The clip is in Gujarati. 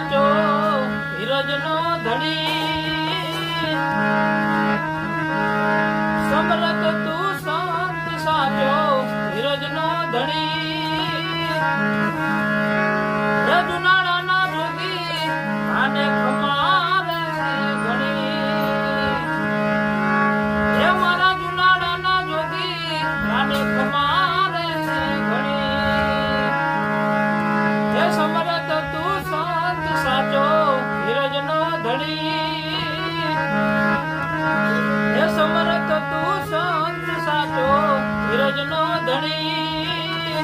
સાચો ધીરજનો ધણી સમરથ તું સંત સાચો ધીરજનો ધણી રજુનાળાના જોગી આને ખમારે ઘણી હે મારા જુનાળાના જોગી આને ખમારે ઘણી હે સમરથ તું સંત સાચો ધીરજનો ધણી હે સમરથ તું સંત સાચો ધીરજનો ધણી